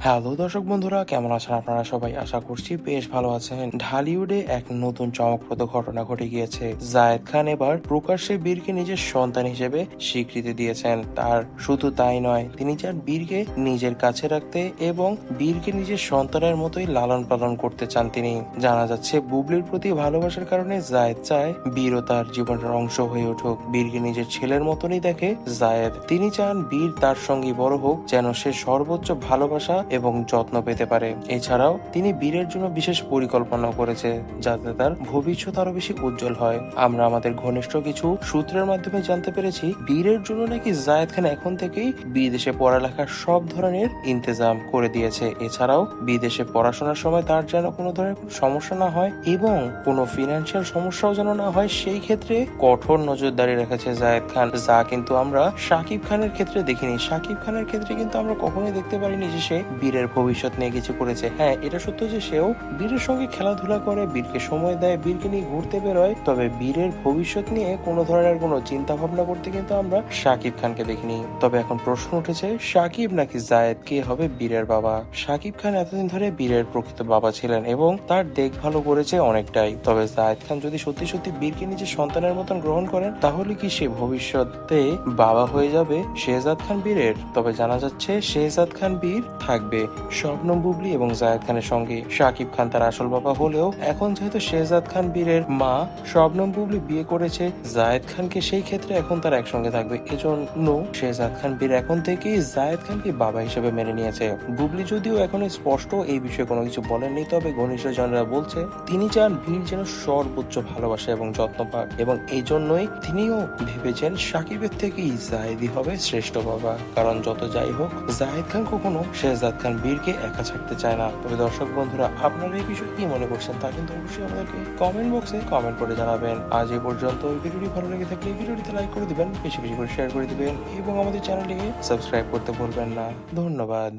Hello দর্শক বন্ধুরা, কেমন আছেন আপনারা সবাই? আশা করছি বেশ ভালো আছেন। ঢালিউডে এক নতুন চমকপ্রদ ঘটনা ঘটে গিয়েছে। জায়েদ খান এবার প্রকাশ্যে বীরকে নিজের সন্তান হিসেবে স্বীকৃতি দিয়েছেন। তার শুধু তাই নয়, তিনি চান বীরকে নিজের কাছে রাখতে এবং বীরকে নিজের সন্তানের মতোই লালন পালন করতে চান তিনি। জানা যাচ্ছে বুবলির প্রতি ভালোবাসার কারণে জায়েদ চায় বীরও তার জীবনের অংশ হয়ে উঠুক। বীরকে নিজের ছেলের মতনই দেখে জায়েদ। তিনি চান বীর তার সঙ্গে বড় হোক, যেন সে সর্বোচ্চ ভালোবাসা এবং যত্ন পেতে পারে। এছাড়াও তিনি বীরের জন্য বিশেষ পরিকল্পনা করেছে, যাতে তার ভবিষ্যৎ আরো বেশি উজ্জ্বল হয়। আমরা আমাদের ঘনিষ্ঠ কিছু সূত্রের মাধ্যমে জানতে পেরেছি, বীরের জন্য নাকি জায়েদ খান এখন থেকেই বিদেশে পড়ালেখার সব ধরনের ইন্তজাম করে দিয়েছে। এছাড়াও বিদেশে পড়াশোনার সময় তার যেন কোনো ধরনের কোনো সমস্যা না হয় এবং কোনো ফিনান্সিয়াল সমস্যাও যেন না হয়, সেই ক্ষেত্রে কঠোর নজরদারি রেখেছে জায়েদ খান, যা কিন্তু আমরা শাকিব খানের ক্ষেত্রে দেখিনি। শাকিব খানের ক্ষেত্রে কিন্তু আমরা কখনোই দেখতে পারিনি যে সে বীরের ভবিষ্যৎ নিয়ে কিছু করেছে। হ্যাঁ, এটা সত্য যে সেও বীরের সঙ্গে খেলাধুলা করে, বীরকে সময় দেয়, বীরকে নিয়ে ঘুরতে বেরোয়, তবে বীরের ভবিষ্যৎ নিয়ে কোনো ধরনের কোনো চিন্তা ভাবনা করতে কিন্তু আমরা শাকিব খানকে দেখিনি। তবে এখন প্রশ্ন উঠেছে, শাকিব নাকি জায়েদ, কে হবে বীরের বাবা? শাকিব খান এতদিন ধরে বীরের প্রকৃত বাবা ছিলেন এবং তার দেখভালও করেছে অনেকটাই। তবে জায়েদ খান যদি সত্যি সত্যি বীরকে নিজের সন্তানের মতন গ্রহণ করেন, তাহলে কি সে ভবিষ্যতে বাবা হয়ে যাবে শেহজাদ খান বীরের? তবে জানা যাচ্ছে শেহজাদ খান বীর থাকবে শবনম বুবলি এবং জায়েদ খানের সঙ্গে। শাকিব খান তার আসল বাবা হলেও এখন যেহেতু শেহজাদ খান বীরের মা শবনম বুবলি বিয়ে করেছে জায়েদ খানকে, সেই ক্ষেত্রে এখন তারা একসঙ্গে থাকবে। এজন্য শেহজাদ খান বীর এখন থেকেই জায়েদ খানকে বাবা হিসেবে মেনে নিয়েছে। বুবলি যদিও এখন স্পষ্ট এই বিষয়ে কোনো কিছু বলেননি, তবে ঘনিষ্ঠজনরা বলছে তিনি চান বীর যেন সর্বোচ্চ ভালোবাসা এবং যত্ন পাক, এবং এই জন্যই তিনিও ভেবেছেন শাকিবের থেকেই জায়েদই হবে শ্রেষ্ঠ বাবা। কারণ যত যাই হোক, জায়েদ খান কখনো শেহজাদ খান বীরকে একা ছাড়তে চায় না। তবে দর্শক বন্ধুরা, আপনারা এই বিষয়ে কি মনে করছেন তা কিন্তু অবশ্যই আমাদেরকে কমেন্ট বক্সে কমেন্ট করে জানাবেন। আজ এই পর্যন্ত। ভিডিওটি ভালো লেগে থাকলে ভিডিওটিতে লাইক করে দিবেন, বেশি বেশি করে শেয়ার করে দিবেন এবং আমাদের চ্যানেলটিকে সাবস্ক্রাইব করতে ভুলবেন না। ধন্যবাদ।